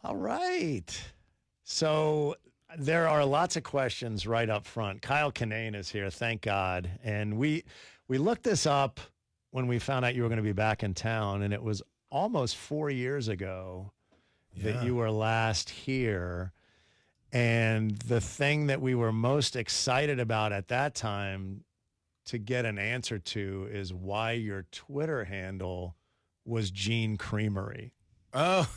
All right. So there are lots of questions right up front. Kyle Kinane is here, thank God. And we looked this up when we found out you were going to be back in town, and it was almost 4 years ago that you were last here. And the thing that we were most excited about at that time to get an answer to is why your Twitter handle was Gene Creamery. Oh,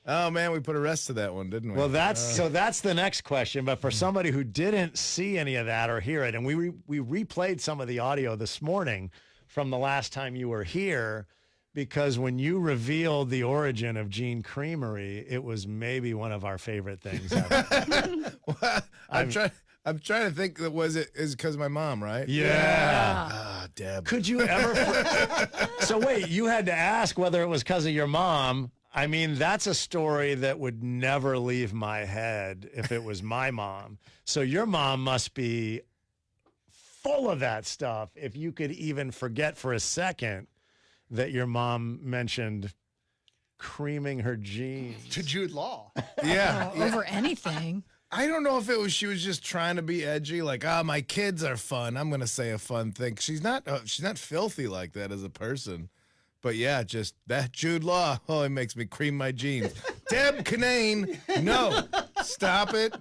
oh man, we put a rest to that one, didn't we? Well, that's the next question. But for somebody who didn't see any of that or hear it, and we replayed some of the audio this morning from the last time you were here, because when you revealed the origin of Gene Creamery, it was maybe one of our favorite things ever. Well, I'm trying to think. Is because of my mom, right? Yeah. Ah, Deb. Could you ever? So wait, you had to ask whether it was because of your mom. I mean, that's a story that would never leave my head if it was my mom. So your mom must be full of that stuff if you could even forget for a second that your mom mentioned creaming her jeans. To Jude Law. Yeah. Over anything. I don't know if she was just trying to be edgy, like, my kids are fun. I'm gonna say a fun thing. She's not filthy like that as a person. But yeah, just that Jude Law. Oh, it makes me cream my jeans. Deb Kinane, no, stop it.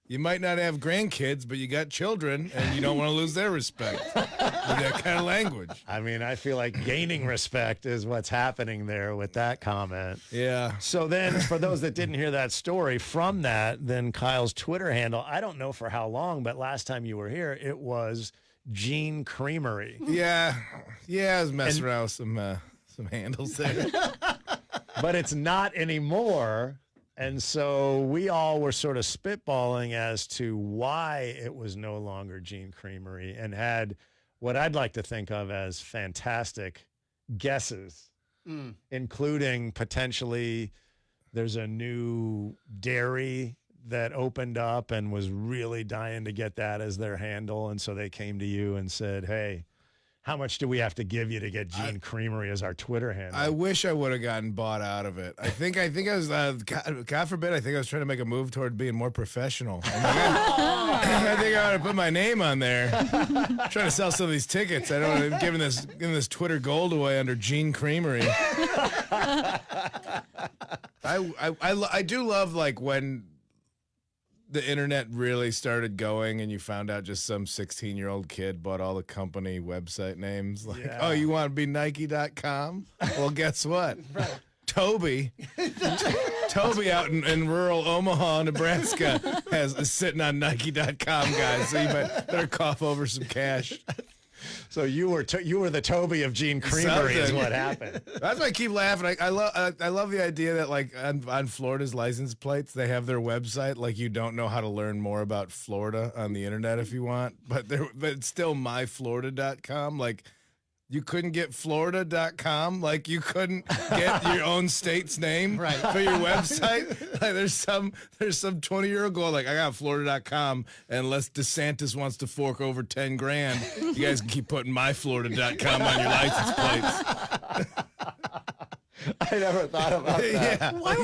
You might not have grandkids, but you got children, and you don't want to lose their respect with that kind of language. I mean, I feel like gaining respect is what's happening there with that comment. Yeah. So then, for those that didn't hear that story, from that, then Kyle's Twitter handle, I don't know for how long, but last time you were here, it was Gene Creamery. Yeah. I was messing around with some handles there. But it's not anymore. And so we all were sort of spitballing as to why it was no longer Gene Creamery, and had what I'd like to think of as fantastic guesses, including potentially there's a new dairy that opened up and was really dying to get that as their handle. And so they came to you and said, hey, how much do we have to give you to get Gene Creamery as our Twitter handle? I wish I would have gotten bought out of it. I think I was, God forbid, I think I was trying to make a move toward being more professional. I think I ought to put my name on there. Trying to sell some of these tickets. I don't want to giving this Twitter gold away under Gene Creamery. I do love, like, when the internet really started going and you found out just some 16-year-old kid bought all the company website names. Like, oh, you want to be Nike.com? Well, guess what? Right. Toby out in rural Omaha, Nebraska is sitting on Nike.com, guys. So you better cough over some cash. So you were the Toby of Gene Creamery is what happened. That's why I keep laughing. I love the idea that, like, on Florida's license plates, they have their website. Like, you don't know how to learn more about Florida on the internet if you want, but it's still myflorida.com. Like, you couldn't get Florida.com. Like, you couldn't get your own state's name for your website. Like, there's some 20-year-old going, like, I got Florida.com, and unless DeSantis wants to fork over 10 grand, you guys can keep putting myflorida.com on your license plates. I never thought about that. Yeah. Why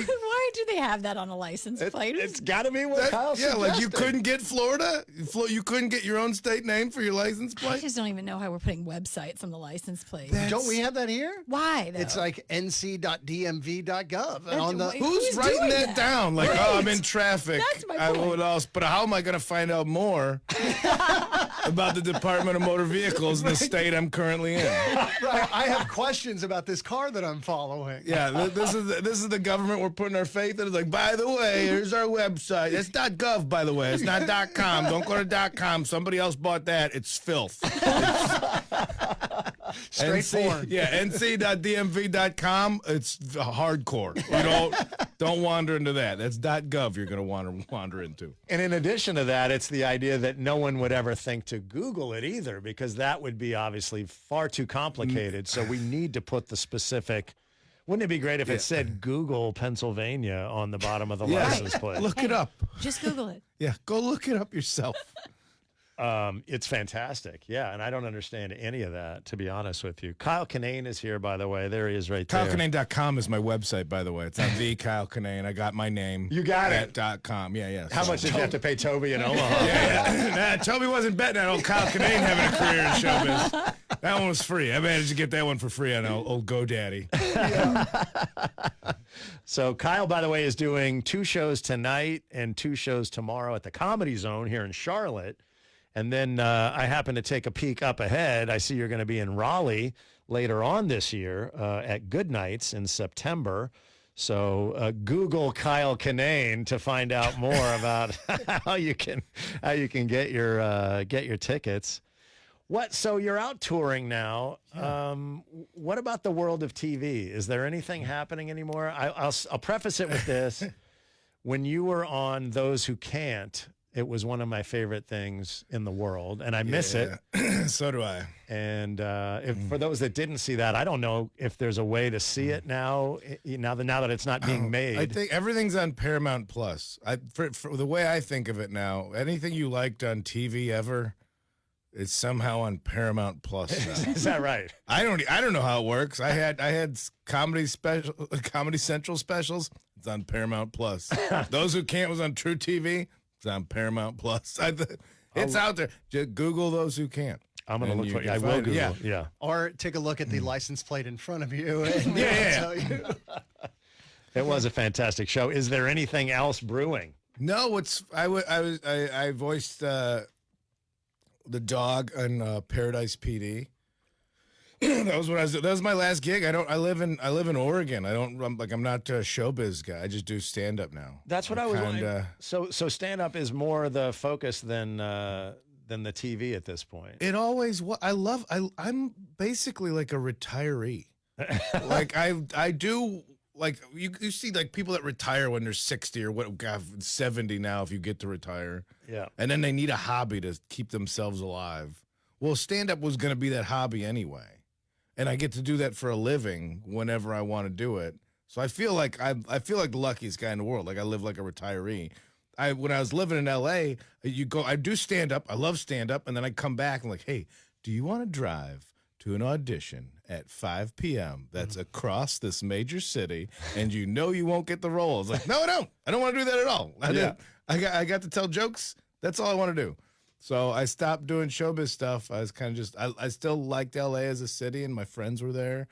do they have that on a license plate? It's got to be what Kyle yeah, like, you suggested. couldn't get Florida? You couldn't get your own state name for your license I plate? just don't even know how we're putting websites on the license plate. Don't we have that here? Why, though? It's like nc.dmv.gov. And on the Who's writing doing that that? down? Like, oh, I'm in traffic. That's my point. What else? But how am I going to find out more about the Department of Motor Vehicles in the state I'm currently in? right, I have questions about this car that I'm following. Yeah, this is the government we're putting our faith in. It's like, by the way, here's our website. It's .gov, by the way. It's not .com. Don't go to .com. Somebody else bought that. It's filth. Straightforward. nc.dmv.com. It's hardcore. You don't wander into that. That's .gov you're going to wander into. And in addition to that, it's the idea that no one would ever think to Google it either, because that would be obviously far too complicated. So we need to put the specific. Wouldn't it be great if it said Google Pennsylvania on the bottom of the license plate? Look it up. Just Google it. Yeah, go look it up yourself. It's fantastic. Yeah, and I don't understand any of that, to be honest with you. Kyle Kinane is here, by the way. There he is right there. KyleKinane.com is my website, by the way. It's on the Kyle Kinane. I got my name. You got it. .com. Yeah. How much did you have to pay Toby in Omaha? Yeah. Nah, Toby wasn't betting on old Kyle Kinane having a career in showbiz. That one was free. I managed to get that one for free on old GoDaddy. So Kyle, by the way, is doing 2 shows tonight and 2 shows tomorrow at the Comedy Zone here in Charlotte. And then I happen to take a peek up ahead. I see you're going to be in Raleigh later on this year at Good Nights in September. So Google Kyle Kinane to find out more about how you can get your tickets. So you're out touring now. What about the world of TV? Is there anything happening anymore? I'll preface it with this. When you were on Those Who Can't, it was one of my favorite things in the world, and I miss it. So do I. And for those that didn't see that, I don't know if there's a way to see it now that it's not being made. I think everything's on Paramount Plus. For the way I think of it now, anything you liked on TV ever, it's somehow on Paramount Plus now. Is that right? I don't know how it works. I had Comedy Central specials. It's on Paramount Plus. Those Who Can't was on True TV. It's on Paramount Plus. It's out there. Just Google Those Who Can't. I'm going to look for it. I will Google. Yeah. Or take a look at the license plate in front of you. And tell you. It was a fantastic show. Is there anything else brewing? No, I voiced the dog on Paradise PD. That was my last gig. I live in Oregon. I'm not a showbiz guy. I just do stand up now. That's what I was wondering. So stand up is more the focus than the TV at this point. It always was. I'm basically like a retiree. Like I do like you see like people that retire when they're 60 or 70 now if you get to retire. Yeah. And then they need a hobby to keep themselves alive. Well, stand up was going to be that hobby anyway. And I get to do that for a living whenever I want to do it. So I feel like I feel like the luckiest guy in the world. Like I live like a retiree. When I was living in LA, I do stand up. I love stand up, and then I come back and like, hey, do you want to drive to an audition at 5 p.m. that's across this major city, and you know you won't get the role? I was like, no, I don't. I don't want to do that at all. I got to tell jokes. That's all I want to do. So I stopped doing showbiz stuff. I was kind of just, I still liked LA as a city and my friends were there,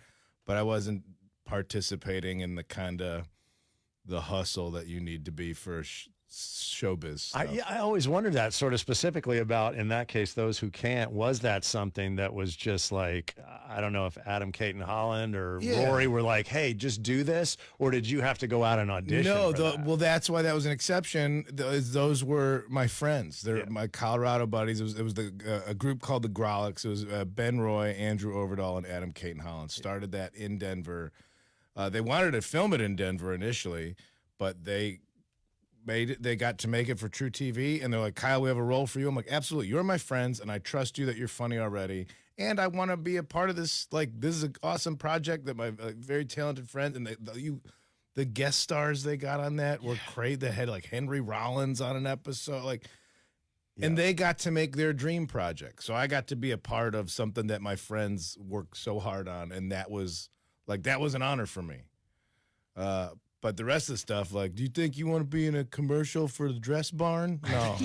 but I wasn't participating in the kind of the hustle that you need to be for showbiz stuff. I always wondered that sort of specifically about, in that case, Those Who Can't. Was that something that was just like, I don't know if Adam, Kate, and Holland or Rory were like, hey, just do this? Or did you have to go out and audition? No, that? Well, that's why that was an exception. Those were my friends. They're my Colorado buddies. It was a group called the Grolics. It was Ben Roy, Andrew Overdahl, and Adam, Kate, and Holland. Started that in Denver. They wanted to film it in Denver initially, but they got to make it for True TV, and they're like, Kyle, we have a role for you. I'm like, absolutely. You're my friends, and I trust you that you're funny already, and I want to be a part of this. Like, this is an awesome project that my very talented friends, and the guest stars they got on that were crazy. They had, like, Henry Rollins on an episode, like, and they got to make their dream project. So I got to be a part of something that my friends worked so hard on, and that was an honor for me. But the rest of the stuff, like, do you think you want to be in a commercial for the Dress Barn? No,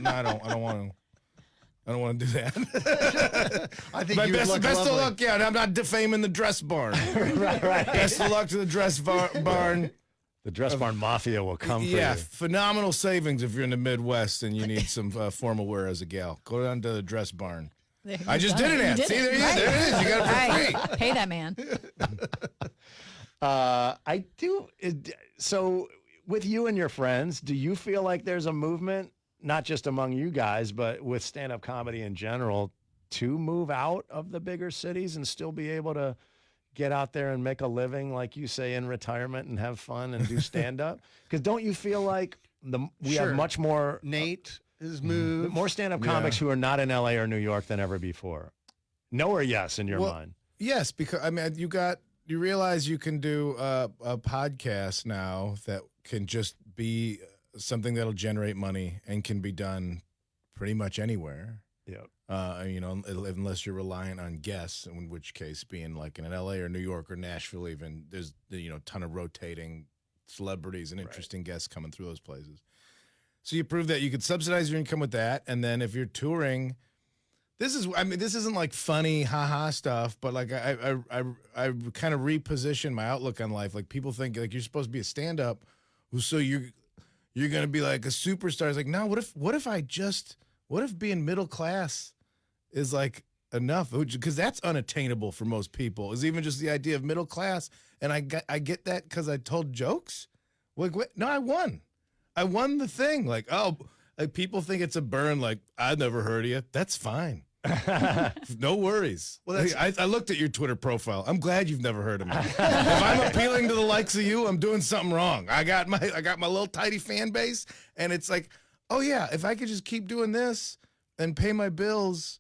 I don't want to. I don't want to do that. I think my you best look of lovely. luck. Yeah, I'm not defaming the Dress Barn. right. Best of luck to the Dress Barn. The Dress Barn Mafia will come for you. Yeah, phenomenal savings if you're in the Midwest and you need some formal wear as a gal. Go down to the Dress Barn. I just did an ad. See, there it is. You got it for free. Pay that man. I do. So with you and your friends, do you feel like there's a movement, not just among you guys, but with stand-up comedy in general, to move out of the bigger cities and still be able to get out there and make a living, like you say, in retirement and have fun and do stand-up? Because don't you feel like we have much more... Nate has moved. More stand-up comics who are not in L.A. or New York than ever before? No or yes in your mind? Yes, because, I mean, you realize you can do a podcast now that can just be something that'll generate money and can be done pretty much anywhere. Unless you're reliant on guests, in which case being like in LA or New York or Nashville, even there's a ton of rotating celebrities and interesting guests coming through those places. So you prove that you could subsidize your income with that, and then if you're touring, this isn't like funny haha stuff, but like I kind of reposition my outlook on life. Like people think like you're supposed to be a stand-up, so you're gonna be like a superstar. It's like, no, what if being middle class is like enough? Because that's unattainable for most people. Is even just the idea of middle class, and I get that because I told jokes. Like what? No, I won the thing. Like, people think it's a burn. Like, I've never heard of you. That's fine. No worries. Well, I looked at your Twitter profile. I'm glad you've never heard of me. If I'm appealing to the likes of you, I'm doing something wrong. I got my little tidy fan base, and it's like, oh yeah, if I could just keep doing this and pay my bills,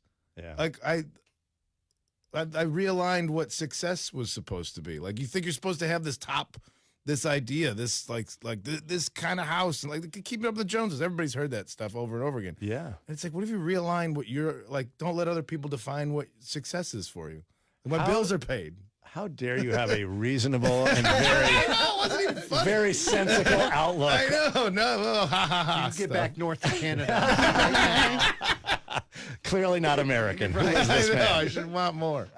like I realigned what success was supposed to be. Like you think you're supposed to have this idea, this this kind of house, and like keep it up with the Joneses. Everybody's heard that stuff over and over again. Yeah. And it's like, what if you realign what you're like? Don't let other people define what success is for you. My bills are paid. How dare you have a reasonable and very sensible outlook? I know, no, ha ha ha. You get back north to Canada. Clearly not American. Who Right. is this man? I should want more.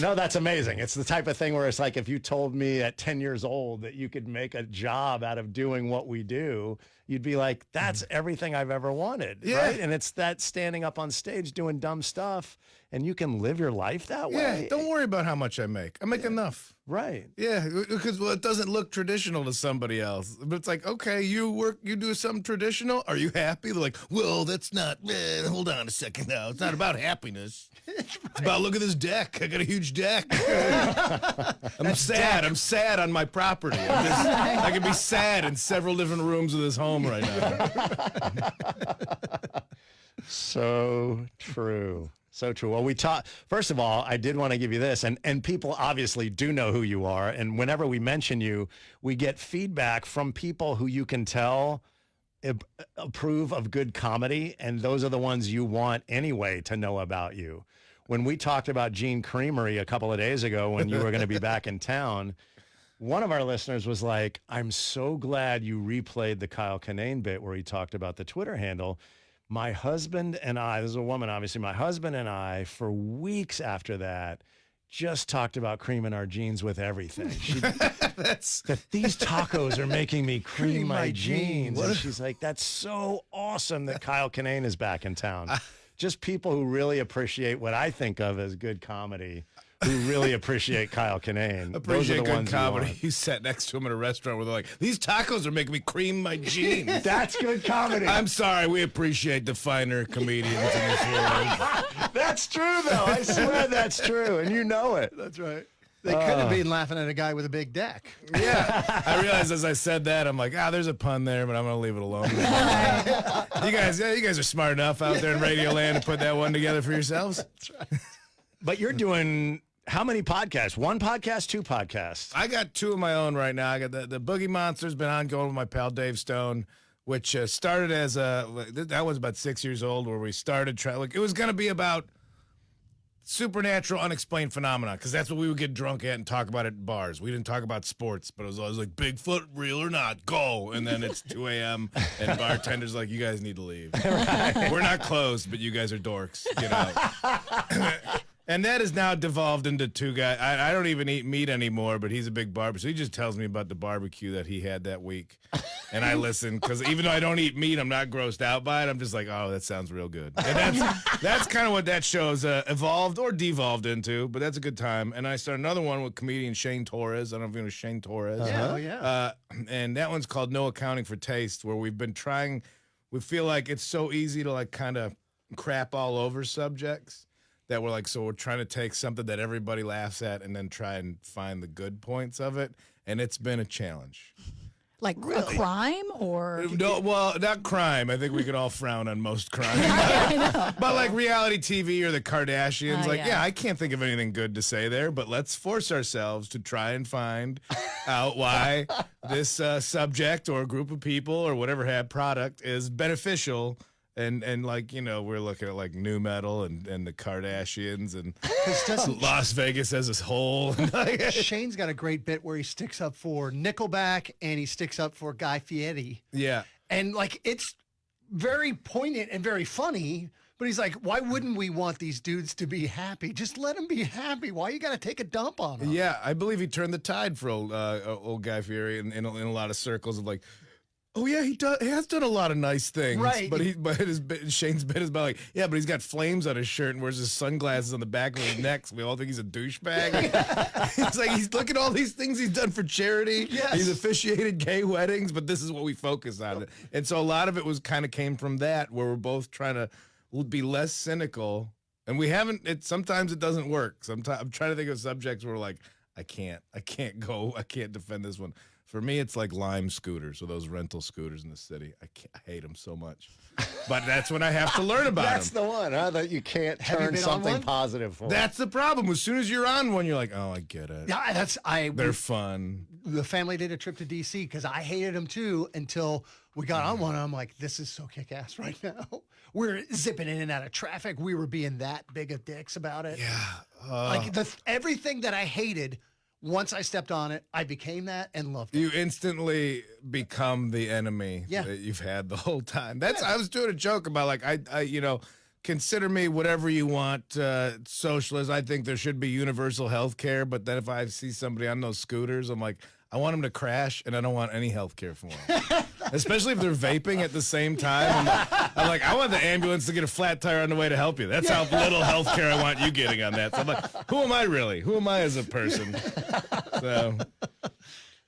No, that's amazing. It's the type of thing where it's like if you told me at 10 years old that you could make a job out of doing what we do, you'd be like, that's everything I've ever wanted, right? And it's that standing up on stage doing dumb stuff, and you can live your life that way. Yeah, don't worry about how much I make. I make enough. Right. Yeah, because it doesn't look traditional to somebody else. But it's like, okay, you do something traditional. Are you happy? They're like, well, that's not. Hold on a second now. It's not about happiness. It's about look at this deck. I got a huge deck. I'm sad. I'm sad on my property. I can be sad in several different rooms of this home right now. So true. So true. Well, first of all, I did want to give you this, and people obviously do know who you are. And whenever we mention you, we get feedback from people who you can tell approve of good comedy. And those are the ones you want anyway to know about you. When we talked about Gene Creamery a couple of days ago, when you were going to be back in town, one of our listeners was like, I'm so glad you replayed the Kyle Kinane bit where he talked about the Twitter handle. My husband and I, this is a woman, obviously, my husband and I, for weeks after that, just talked about creaming our jeans with everything. That these tacos are making me cream my jeans. And she's like, that's so awesome that Kyle Kinane is back in town. Just people who really appreciate what I think of as good comedy, who really appreciate Kyle Kinane. Appreciate Those are the good ones comedy. you want. You sat next to him at a restaurant where they're like, these tacos are making me cream my jeans. That's good comedy. I'm sorry, we appreciate the finer comedians in this world. That's true, though. I swear that's true, and you know it. That's right. They could have been laughing at a guy with a big deck. Yeah. I realized as I said that, I'm like, there's a pun there, but I'm going to leave it alone. You guys are smart enough out there in Radio Land to put that one together for yourselves. That's right. But you're doing how many podcasts? One podcast, two podcasts? I got two of my own right now. I got the Boogie Monster's been ongoing with my pal Dave Stone, which started as that was about 6 years old, where we started trying. Like, it was going to be about supernatural, unexplained phenomena, because that's what we would get drunk at and talk about at bars. We didn't talk about sports, but it was always like, Bigfoot, real or not, go. And then it's 2 a.m. and bartender's like, you guys need to leave. Right. We're not closed, but you guys are dorks. Get out. And that has now devolved into two guys. I don't even eat meat anymore, but he's a big barbecue. So he just tells me about the barbecue that he had that week. And I listen, because even though I don't eat meat, I'm not grossed out by it. I'm just like, oh, that sounds real good. And that's kind of what that show's evolved or devolved into, but that's a good time. And I started another one with comedian Shane Torres. I don't know if you know Shane Torres. Oh, yeah. And that one's called No Accounting for Taste, where we feel like it's so easy to like kind of crap all over subjects. That we're like, so we're trying to take something that everybody laughs at and then try and find the good points of it. And it's been a challenge. Like a crime or? No, well, not crime. I think we could all frown on most crime. But like reality TV or the Kardashians, yeah, I can't think of anything good to say there, but let's force ourselves to try and find out why this subject or group of people or whatever product is beneficial And like, we're looking at like new metal and the Kardashians and doesn't Las Vegas as a whole. Shane's got a great bit where he sticks up for Nickelback and he sticks up for Guy Fieri. Yeah. And like it's very poignant and very funny, but he's like, why wouldn't we want these dudes to be happy? Just let them be happy. Why you got to take a dump on them? Yeah, I believe he turned the tide for old Guy Fieri in a lot of circles of like, oh yeah, he has done a lot of nice things, right? But Shane's bit is about like, yeah, but he's got flames on his shirt and wears his sunglasses on the back of his neck. So we all think he's a douchebag. It's like he's look at all these things he's done for charity. Yes. He's officiated gay weddings, but this is what we focus on. And so a lot of it came from that, where we're both trying to be less cynical, and we haven't. Sometimes it doesn't work. Sometimes I'm trying to think of subjects where like I can't defend this one. For me, it's like Lime scooters or those rental scooters in the city. I hate them so much. But that's when I have to learn about That's them. the one, huh? That you can't Have you turn been on something one? positive for. That's the problem. As soon as you're on one, you're like, oh, I get it. Yeah, They're fun. The family did a trip to DC because I hated them too until we got on one. And I'm like, this is so kick-ass right now. We're zipping in and out of traffic. We were being that big of dicks about it. Yeah. Like everything that I hated, once I stepped on it, I became that and loved it. You instantly become the enemy Yeah. that you've had the whole time. I was doing a joke about like I consider me whatever you want, socialist. I think there should be universal health care, but then if I see somebody on those scooters, I'm like, I want them to crash, and I don't want any health care for them. Especially if they're vaping at the same time. I'm like, I want the ambulance to get a flat tire on the way to help you. That's how little health care I want you getting on that. So I'm like, who am I really? Who am I as a person? So...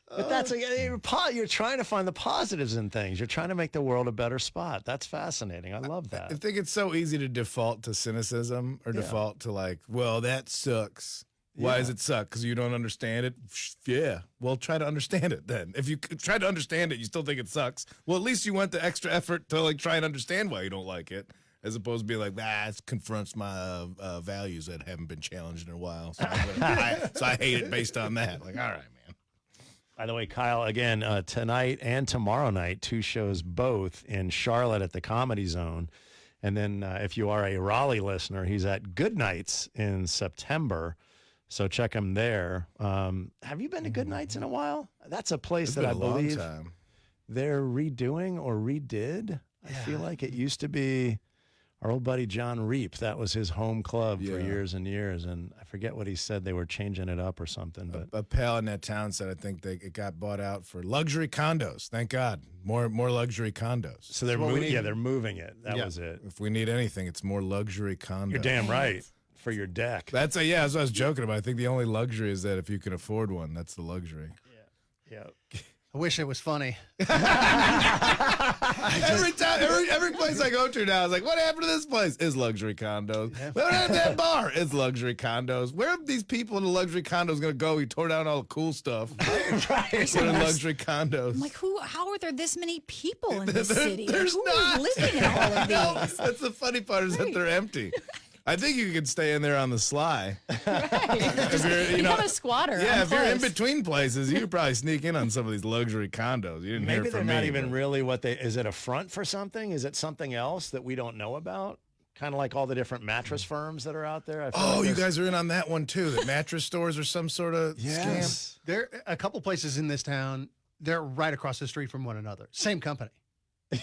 But that's you're trying to find the positives in things. You're trying to make the world a better spot. That's fascinating. I love that. I think it's so easy to default to cynicism or default to like, well, that sucks. Why does it suck? Because you don't understand it? Yeah. Well, try to understand it then. If you try to understand it, you still think it sucks. Well, at least you went the extra effort to like try and understand why you don't like it, as opposed to be like, it confronts my values that haven't been challenged in a while. So I hate it based on that. Like, all right, man. By the way, Kyle, again, tonight and tomorrow night, 2 shows both in Charlotte at the Comedy Zone. And then if you are a Raleigh listener, he's at Good Nights in September. So check him there. Have you been to Good Nights in a while? That's a place that I believe they're redoing or redid. I feel like it used to be our old buddy John Reap. That was his home club for years and years. And I forget what he said. They were changing it up or something. But a pal in that town said, I think it got bought out for luxury condos. Thank God. More luxury condos. So they're moving it. That was it. If we need anything, it's more luxury condos. You're damn right. For your deck. That's what I was joking about. I think the only luxury is that if you can afford one, that's the luxury. Yeah. I wish it was funny. Every place I go to now is like, what happened to this place? Is luxury condos. What happened to that bar? Is luxury condos. Where are these people in the luxury condos going to go? We tore down all the cool stuff. Right. Put in luxury condos. I'm like, how are there this many people in this city? There's Who not. is living in all of these? That's the funny part is that they're empty. I think you could stay in there on the sly. Right. Just become a squatter. Yeah, I'm if you're in close. between places, you could probably sneak in on some of these luxury condos. You didn't hear Maybe it they're from not me, even but- really what they. Is it a front for something? Is it something else that we don't know about? Kind of like all the different mattress firms that are out there. I feel like you there's- guys are in on that one too. That mattress stores are some sort of scam. There are a couple places in this town. They're right across the street from one another. Same company.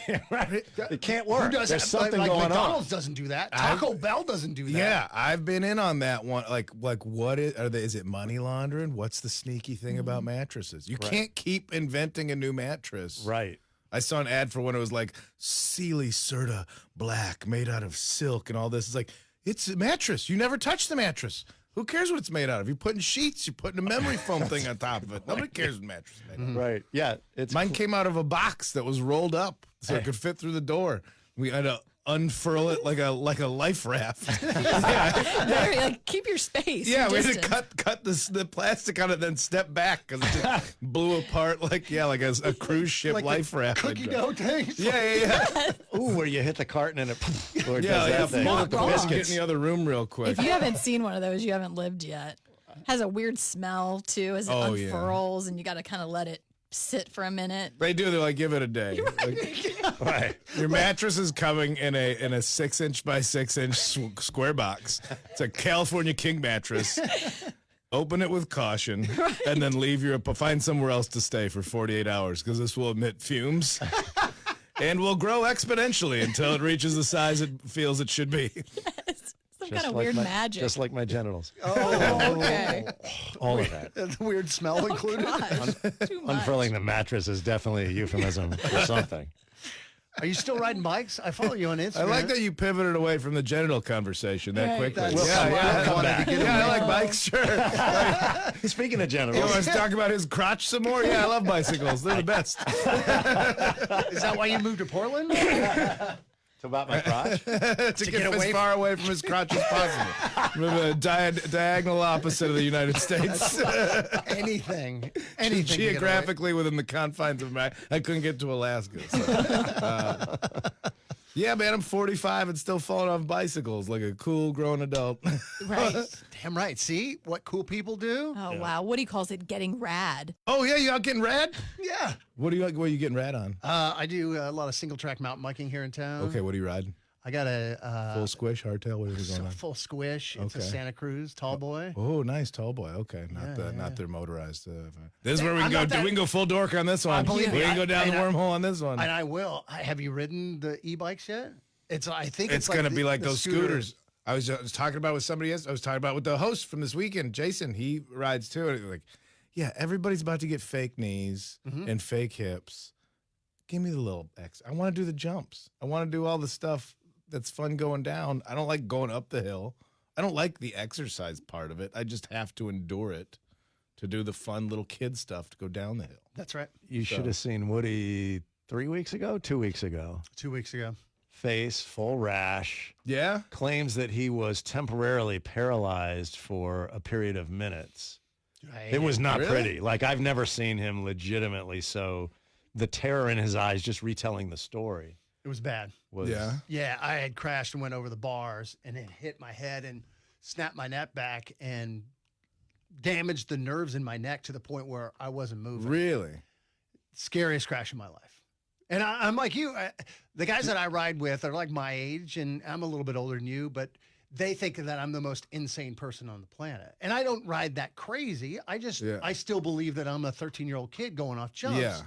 Yeah, right. It can't work. Who does There's that? something like going McDonald's doesn't do that. Taco Bell doesn't do that. Yeah, I've been in on that one. Like what is it money laundering? What's the sneaky thing about mattresses? You can't keep inventing a new mattress. on. Right. I saw an ad for one. It was like Sealy Serta Black, made out of silk, and all this. It's like it's a mattress. You never touch the mattress. Who cares what it's made out of? You're putting sheets. You're putting a memory foam thing on top of it. Nobody cares what mattress is made out of. Right. Yeah. It's Mine came out of a box that was rolled up so it could fit through the door. We had to unfurl it like a life raft. Very, like, keep your space. Yeah, your we had to distance. cut the plastic on it, then step back because it just blew apart like a cruise ship Like life the raft. cookie dough tank. Yeah. ooh, where you hit the carton and it or it Yeah, does that thing. pull Not the wrong. biscuit in the other room real quick. If you haven't seen one of those, you haven't lived yet. Has a weird smell too as it Oh, yeah. unfurls, and you got to kind of let it sit for a minute. They do. They're like, give it a day. Like, Right. your mattress is coming in a 6-inch by 6-inch square box. It's a California king mattress. Open it with caution, and then find somewhere else to stay for 48 hours because this will emit fumes. And will grow exponentially until it reaches the size it feels it should be. Some kind of weird magic. Just like my genitals. Oh, okay. All of that. The weird smell included. Gosh, too much. Unfurling the mattress is definitely a euphemism for something. Are you still riding bikes? I follow you on Instagram. I like that you pivoted away from the genital conversation that Right. quickly. That's- Yeah, we'll come back. I like bikes, sure. Speaking of You genitals, want to talk about his crotch some more? Yeah, I love bicycles. They're the best. Is that why you moved to Portland? so about my crotch. to get as far away from his crotch as possible. From the diagonal opposite of the United States. Anything. Anything. to get away. Geographically within the confines of I couldn't get to Alaska. So, yeah, man, I'm 45 and still falling off bicycles like a cool grown adult. Right. Damn right. See what cool people do? Oh, wow. Woody calls it getting rad. Oh yeah, you out getting rad? Yeah. What are you getting rad on? I do a lot of single track mountain biking here in town. Okay, what are you riding? I got a Full squish, hardtail, what is going on? full squish. It's a Okay. Santa Cruz tall boy. Oh, nice tall boy. Okay, not their motorized. This is where we I'm can go. not that- We can go full dork on this one. We believe me, can go down the and I- wormhole on this one. And I will. Have you ridden the e-bikes yet? I think It's like gonna be like the those scooters. I was talking about with somebody else. I was talking about with the host from this weekend, Jason. He rides too. And like, yeah, everybody's about to get fake knees and fake hips. Give me the little X. I want to do the jumps. I want to do all the stuff that's fun going down. I don't like going up the hill. I don't like the exercise part of it. I just have to endure it to do the fun little kid stuff to go down the hill. That's right. You should have seen Woody 2 weeks ago. 2 weeks ago. Face full rash. Yeah. Claims that he was temporarily paralyzed for a period of minutes. It was not Really? pretty. Like I've never seen him legitimately so. The terror in his eyes, just retelling the story, It was bad. was Yeah, I had crashed and went over the bars and it hit my head and snapped my neck back and damaged the nerves in my neck to the point where I wasn't moving. Really? Scariest crash of my life. And I'm like you. The guys that I ride with are like my age, and I'm a little bit older than you, but they think that I'm the most insane person on the planet. And I don't ride that crazy. I still believe that I'm a 13-year-old kid going off jumps. Yeah.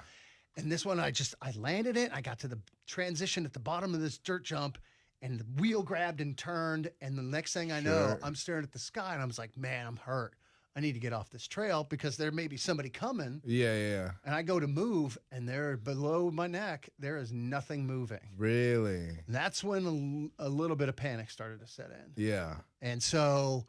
And this one, I landed it. I got to the transition at the bottom of this dirt jump, and the wheel grabbed and turned. And the next thing I know, I'm staring at the sky, and I was like, man, I'm hurt. I need to get off this trail because there may be somebody coming. Yeah. And I go to move, and there below my neck, there is nothing moving. Really? And that's when a little bit of panic started to set in. Yeah. And so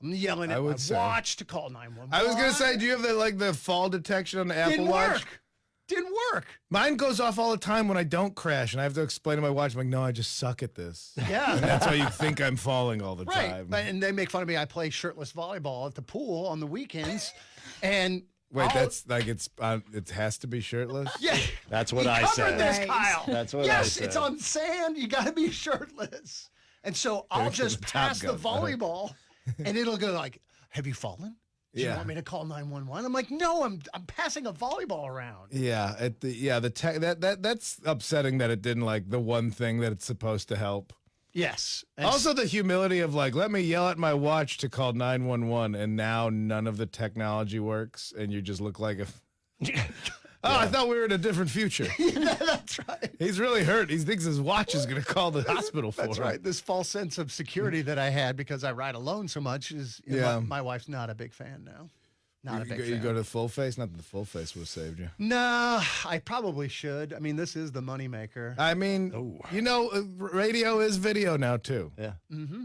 I'm yelling at my watch to call 911. I was gonna say, do you have the fall detection on the Apple Didn't Watch? work. Didn't work. Mine goes off all the time when I don't crash, and I have to explain to my watch. I'm like, no, I just suck at this. Yeah. And that's why you think I'm falling all the Right. time. And they make fun of me. I play shirtless volleyball at the pool on the weekends. And Wait, that's like it has to be shirtless. yeah. That's what You I covered said. this, Right. Kyle. That's what I yes, said. it's on sand. You got to be shirtless. And so I'll There's just the Top pass the Gun. volleyball, and it'll go like, "Have you fallen? Do you Yeah. want me to call 911?" I'm like, "No, I'm passing a volleyball around." Yeah, that's upsetting that it didn't like the one thing that it's supposed to help. Yes. And Also, the humility of like, let me yell at my watch to call 911, and now none of the technology works, and you just look like a. I thought we were in a different future. that's right. He's really hurt. He thinks his watch is going to call the hospital for That's him. right. This false sense of security that I had because I ride alone so much is my wife's not a big fan now. Not a big fan. You go to full face? Not that the full face would have saved you. No, I probably should. I mean, this is the moneymaker. I mean, radio is video now too. Yeah.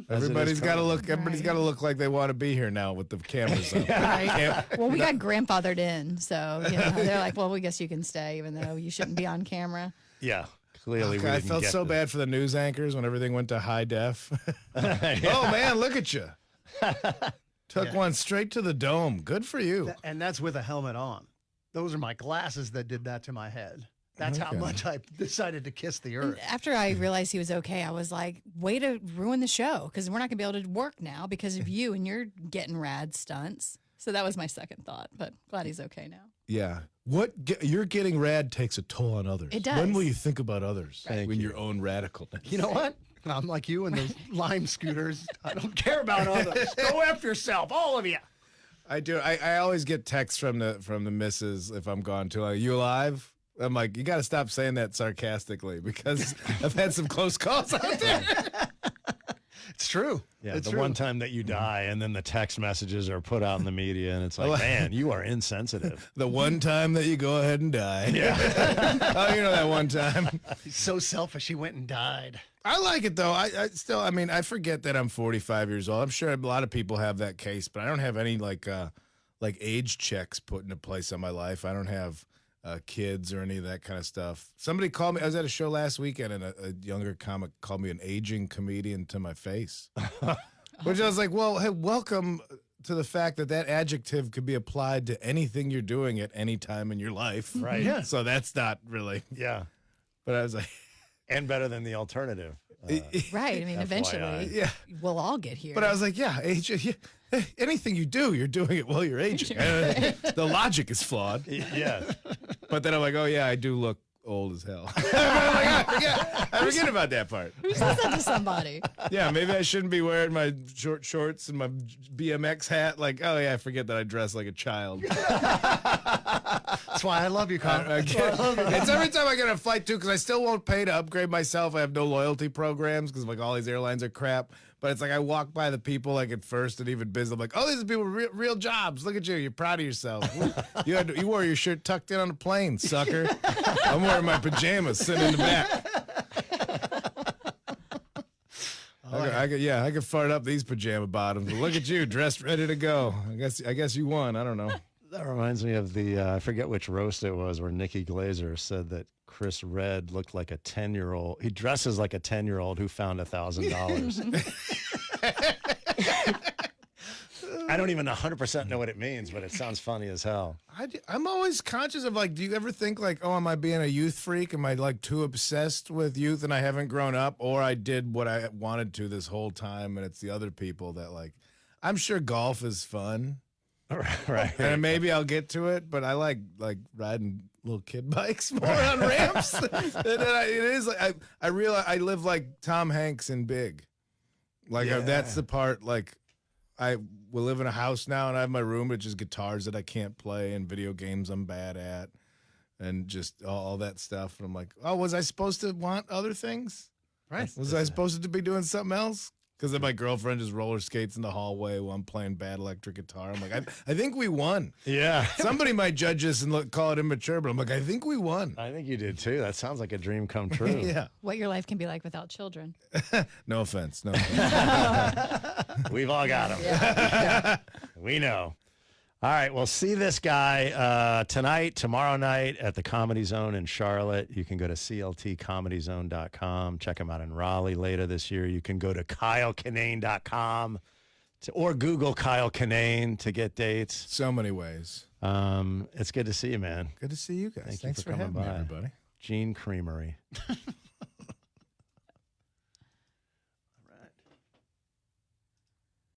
Everybody's got to look. Right. Everybody's got to look like they want to be here now with the cameras up. Right. Well, we got grandfathered in, so they're like, well, we guess you can stay, even though you shouldn't be on camera. Yeah. Clearly, we I didn't felt get so the- bad for the news anchors when everything went to high def. Oh man, look at you! Took one straight to the dome. Good for you. And that's with a helmet on. Those are my glasses that did that to my head. That's how Okay. much I decided to kiss the earth. After I realized he was okay, I was like, way to ruin the show because we're not going to be able to work now because of you and your getting rad stunts. So that was my second thought, but glad he's okay now. Yeah. You're getting rad takes a toll on others. It does. When will you think about others? Thank when you. your own radicalness. You know what? I'm like you and those Lime scooters. I don't care about others. Go F yourself, all of you. I do. I always get texts from the missus if I'm gone too long. You alive? I'm like, you got to stop saying that sarcastically because I've had some close calls out there. It's true. Yeah, it's the true. one time that you die and then the text messages are put out in the media and it's like, man, you are insensitive. The one time that you go ahead and die. Yeah. Oh, you know that one time. He's so selfish. He went and died. I like it though. I still, I mean, I forget that I'm 45 years old. I'm sure a lot of people have that case, but I don't have any like age checks put into place on my life. I don't have kids or any of that kind of stuff. Somebody called me. I was at a show last weekend, and a younger comic called me an aging comedian to my face, which I was like, well, hey, welcome to the fact that adjective could be applied to anything you're doing at any time in your life. Right. Yeah. So that's not really. Yeah. But I was like, And better than the alternative. Right. I mean, FYI. eventually yeah. we'll all get here. But I was like, yeah, age. Yeah, anything you do, you're doing it while you're aging. The logic is flawed. Yeah. But then I'm like, oh yeah, I do look old as hell. I forget about that part. Who says that to somebody? Yeah, maybe I shouldn't be wearing my short shorts and my BMX hat. Like, oh yeah, I forget that I dress like a child. That's why I love you, Kyle. It's every time I get on a flight too, because I still won't pay to upgrade myself. I have no loyalty programs because like all these airlines are crap. But it's like I walk by the people like at first and even business. I'm like, oh, these are people with real jobs. Look at you. You're proud of yourself. You wore your shirt tucked in on the plane, sucker. I'm wearing my pajamas sitting in the back. I could fart up these pajama bottoms. But look at you, dressed, ready to go. I guess you won. I don't know. That reminds me of the, I forget which roast it was, where Nikki Glazer said that Chris Redd looked like a 10-year-old. He dresses like a 10-year-old who found $1,000. I don't even 100% know what it means, but it sounds funny as hell. I'm always conscious of like, do you ever think like, oh, am I being a youth freak? Am I like too obsessed with youth and I haven't grown up? Or I did what I wanted to this whole time and it's the other people that like, I'm sure golf is fun. Right. And maybe I'll get to it, but I like riding little kid bikes more on ramps. It is like I realize I live like Tom Hanks in Big. Like that's the part. Like I will live in a house now, and I have my room, with just guitars that I can't play and video games I'm bad at, and just all that stuff. And I'm like, oh, was I supposed to want other things? Right. Was I supposed to be doing something else? Because then my girlfriend just roller skates in the hallway while I'm playing bad electric guitar. I'm like, I think we won. Yeah. Somebody might judge us and call it immature, but I'm like, I think we won. I think you did too. That sounds like a dream come true. Yeah. What your life can be like without children. No offense. No offense. We've all got them. Yeah. We know. All right. Well, see this guy tonight, tomorrow night at the Comedy Zone in Charlotte. You can go to cltcomedyzone.com. Check him out in Raleigh later this year. You can go to kylekinane.com or Google Kyle Kinane to get dates. So many ways. It's good to see you, man. Good to see you guys. Thank you Thanks for for coming having me, by. everybody. Gene Creamery.